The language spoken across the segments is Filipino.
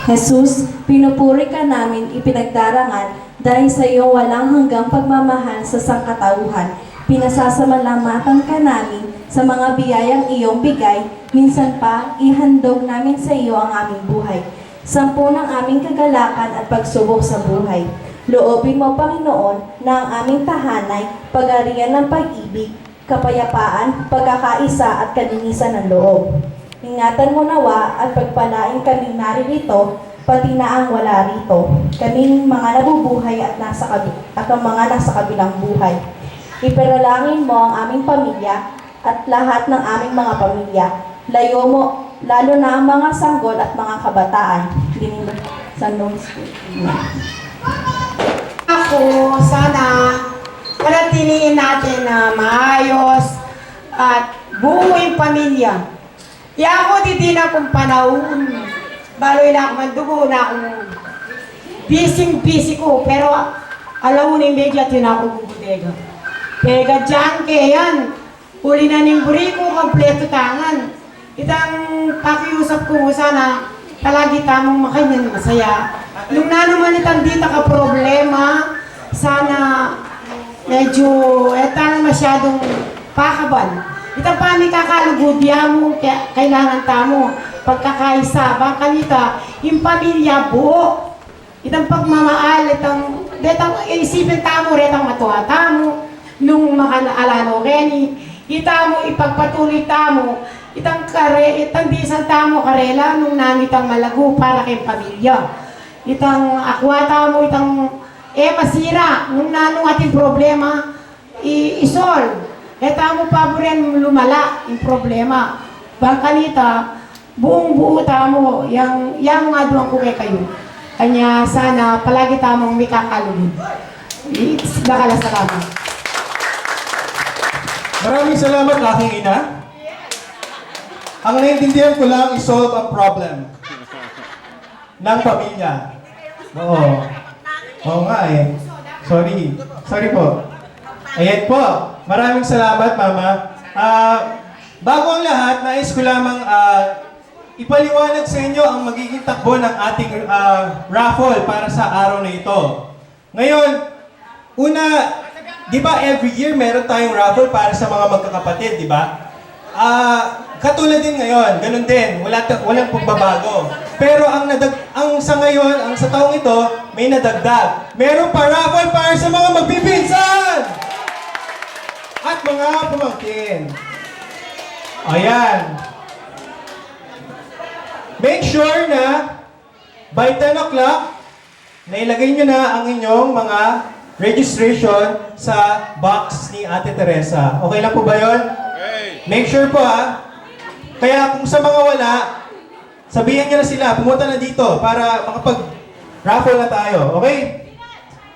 Jesus, pinupuri ka namin ipinagdarangal dahil sa iyong walang hanggang pagmamahal sa sangkatauhan. Pinasasalamatan ka namin sa mga biyayang iyong bigay, minsan pa ihandog namin sa iyo ang aming buhay. Sampu ng aming kagalakan at pagsubok sa buhay. Loobin mo, Panginoon, na ang aming tahanay, pag-arian ng pag-ibig, kapayapaan, pagkakaisa at kalinisan ng loob. Ingatan mo nawa at pagpalain kami naririto, pati na ang wala rito. Kaming mga nabubuhay at ang mga nasa kabilang buhay. Ipanalangin mo ang aming pamilya at lahat ng aming mga pamilya. Layo mo, lalo na ang mga sanggol at mga kabataan. Sanggol School. Ako, sana panatiliin natin na maayos at buuing pamilya. Ako di na akong panahon. Baloy na ako mandugo na akong busy ko. Pero alauna yung medya yun ako bubudega. Pega dyan, kayan. Uli na ning buriko, kompleto tangan. Itang pakiusap ko sana palagi tamang makanyan masaya. Nung nanuman itang dita ka problema, sana medyo etang masyadong pakabal. Itang pami kakalugudya mo, kailangan tamo, pagkakaisa, baka nita, yung pamilya buo. Itang pagmamaal, detang isipin tamo, retang matuwa tamo, nung makanaalano Reni, itamo ipagpatuloy tamo, itang disan tamo karela, nung namitang malago para kay pamilya. Itang akwata mo, masira, nung nanong ating problema, isolve. Eta mo paboren lumala yung problema. Bangka nita, buong buo tamo, yang nga duwang ko kayo. Kanya sana palagi tamang may kakalugod. Bakala salamat. Maraming salamat, aking ina. Ang naiintindihan ko lang, i-solve ang problem ng pamilya. Oo. Oo nga eh. Sorry po. Ayan po. Maraming salamat, Mama. Bago ang lahat, nais ko lamang ipaliwanag sa inyo ang magiging takbo ng ating raffle para sa araw na ito. Ngayon, una, di ba every year meron tayong raffle para sa mga magkakapatid, di ba? Katulad din ngayon, ganun din, walang pagbabago. Pero sa ngayon, sa taong ito, may nadagdag. Meron pa raffle para sa mga magpipinsan! At mga pumangkin. Ayan. Make sure na by 10 o'clock, nailagay nyo na ang inyong mga registration sa box ni Ate Teresa. Okay lang po ba yun? Okay. Make sure po Kaya kung sa mga wala, sabihan nyo na sila, pumunta na dito para makapag-raffle na tayo. Okay?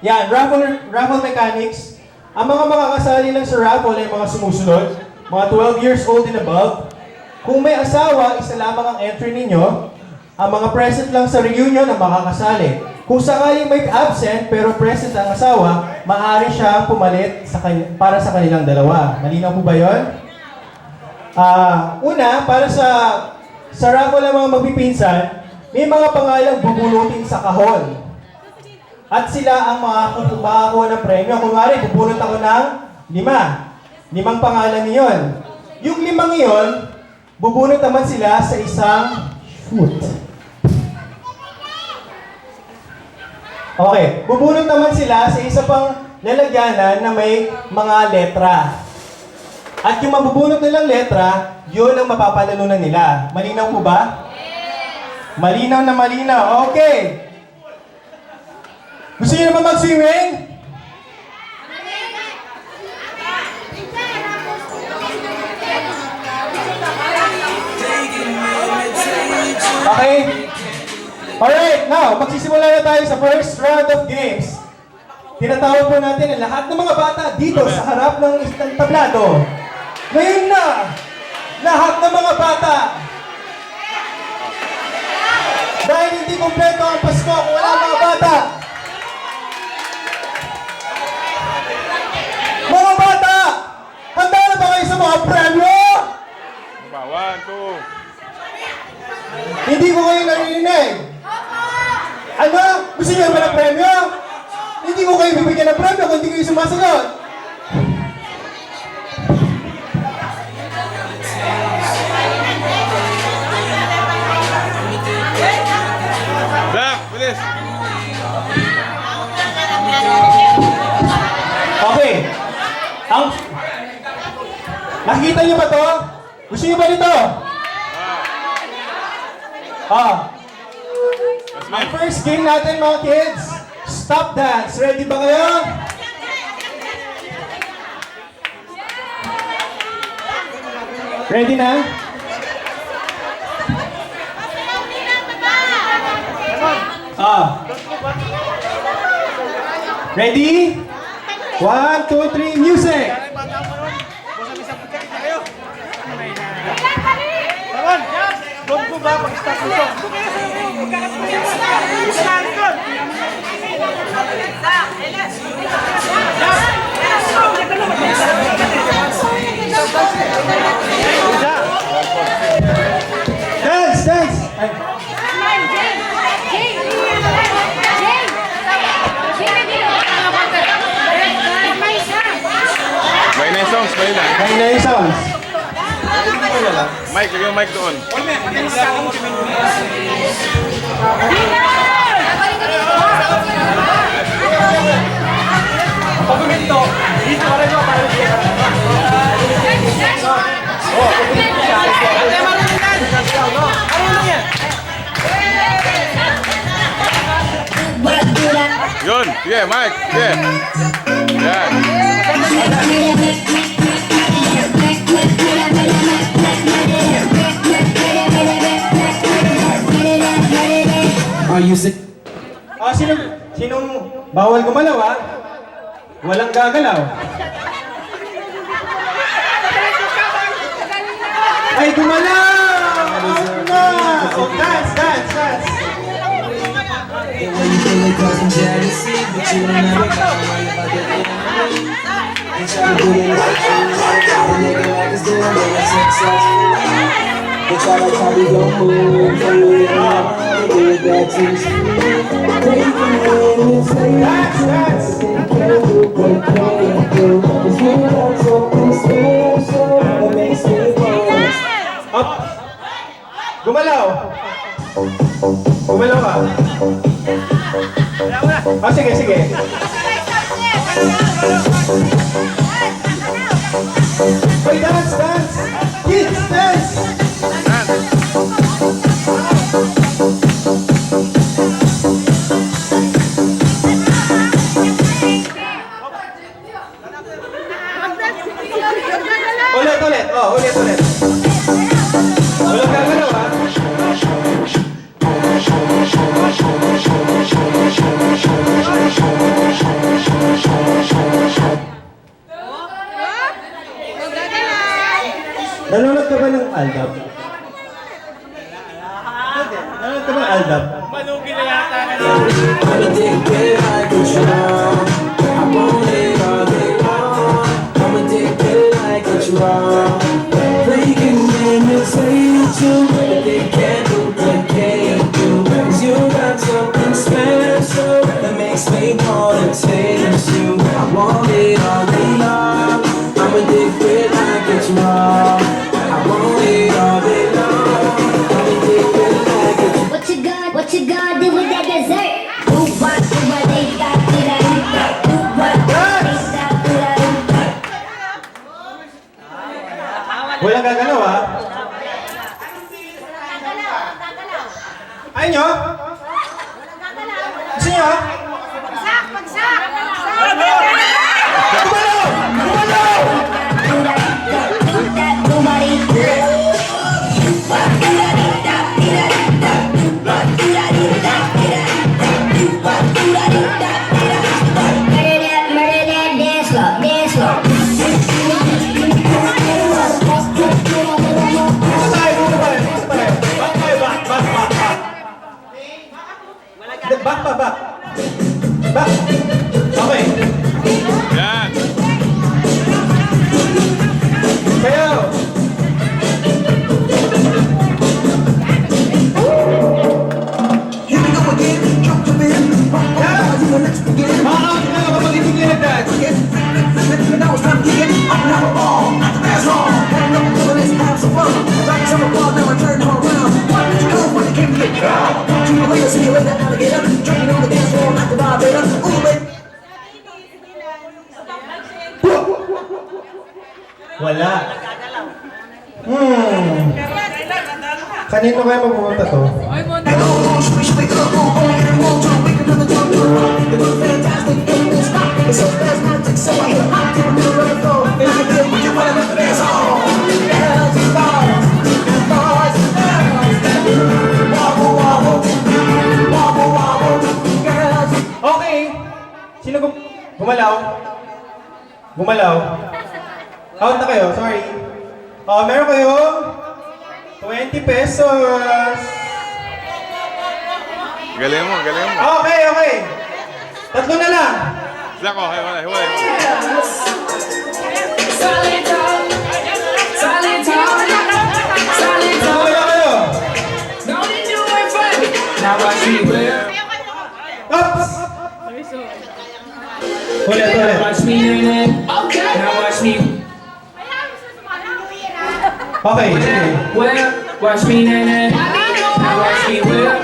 Yan, raffle mechanics. Ang mga makakasali lang sa raffle ay mga sumusunod, mga 12 years old and above. Kung may asawa, isa lamang ang entry ninyo. Ang mga present lang sa reunion ang makakasali. Kung sakaling may absent pero present ang asawa, maaari siyang pumalit para sa kanilang dalawa. Malinaw po ba yun? Una, para sa raffle ng mga magpipinsan, may mga pangalang bubulutin sa kahon. At sila ang makakakuha ng premyo. Kung nga bubunot ako ng 5. 5 pangalan niyon. Yung 5 iyon, bubunot naman sila sa isang shoot. Okay, bubunot naman sila sa isa pang lalagyanan na may mga letra. At yung mabubunot nilang letra, yun ang mapapanalunan nila. Malinaw po ba? Malinaw na malinaw. Okay. Gusto niyo naman mag-swimming? Okay? Alright, now, magsisimula na tayo sa first round of games. Tinatawag po natin ang lahat ng mga bata dito sa harap ng isang tablado. Ngayon na, lahat ng mga bata. Dahil hindi kompleto ang Pasko kung wala mga bata. Mga bata! Handa na ba kayo sa mga premyo? 1, 2. Hindi ko kayo narinig. bilis. Okay. Nakikita niyo ba to? Gusto niyo ba nito? Ang first game natin mga kids, stop dance. Ready ba kayo? Ready na? Ready? 1, 2, 3, music! Dance, dance! May na yung songs, may na. Kaya na yung sounds. Mike, lagyan yung mic doon. Yun, sige, Mike, sige. Yan. Sinong bawal gumalaw ah? Walang gagalaw. Ay, gumalaw! No! Oh, dance, dance, dance! Dance, dance! Up! Gumalaw! Gumalaw ka! Ah, sige, sige. Hey, dance, dance! Kids, dance! Ulit, ulit. Oh, ulit, ulit. Walang gagalaw, ha? Nanonood ka ba ng Aldab? Nanonood ka ba ng Aldab? Malugi na yata na What you gonna do with that dessert? Ooh, what, they got to that. Ooh, what, they got to that. Walang gagalaw, ha? Ayaw nyo? Gusto nyo? Gumalaw! Gumalaw! Back pa, back. Wala. Kanino kaya mapupunta to? Okay. Sino gumalaw? Gumalaw? Out na kayo, sorry. Meron kayong 20 pesos. Galing mo, galing mo. Okay, okay. Tatlo na lang. Zako, hiwalay, hiwalay. Tatlo na kayo. Oops! Ulit, ulit. Watch me, now watch me. Okay, sige. Well, watch me, nene. Now watch me, well.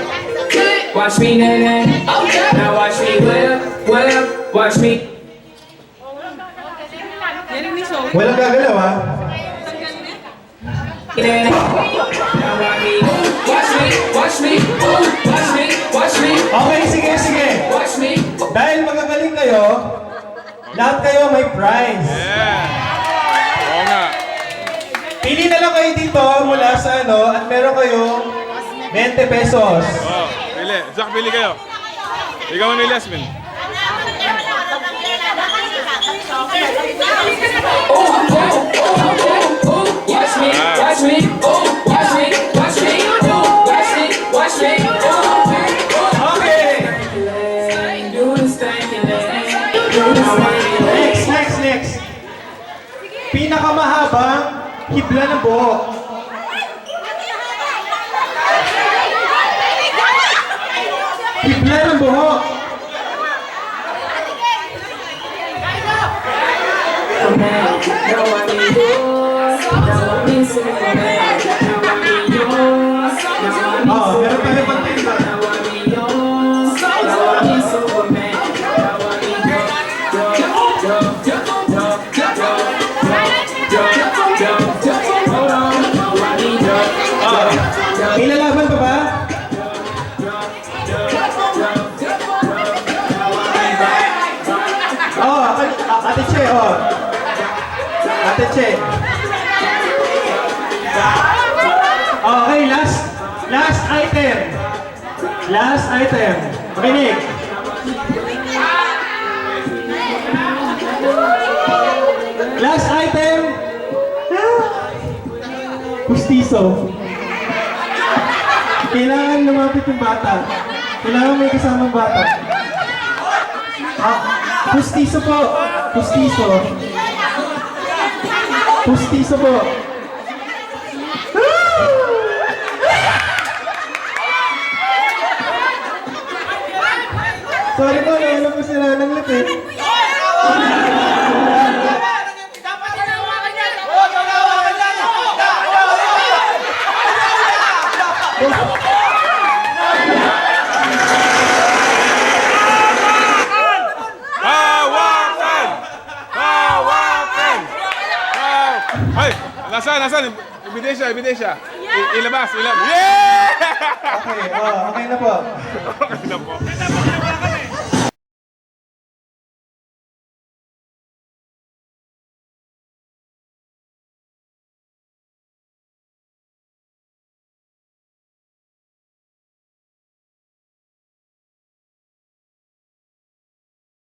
Watch me, nene. Now watch me, well. Watch me. Walang gagalaw, ha? Nene. Now watch me. Watch me, watch me. Ooh, watch me, watch me. Okay, sige, sige. Watch me. Dahil magagaling kayo, lahat kayo may prize. Yeah. Oo nga. Pili na lang kayo dito mula sa ano, at meron kayong 20 pesos. Oh, pili. Zak, pili kayo. Ikaw mamili, Asmin. Watch me, watch me. Ooh, watch me, watch me. Ooh, watch me, watch me. Okay! Do this thing, now watch me. Next. Pinakamahabang hibla ng buhok. Hibla ng buhok. Meron tayo pang tinta. May lalaban pa ba? Ate Che, Ate Che. Okay, last item. Last item. Makinig. Last item. Pustiso. Kailangan lumapit yung bata. Kailangan may kasamang bata. Pustiso po. Pustiso. Pustiso po. Sorry po, nawalan ko sila ng lipit. Hawakan! Hawakan! Ay! Nasaan? Ebidensya. Ilabas. Yeah! Okay, okay na po. Okay na po.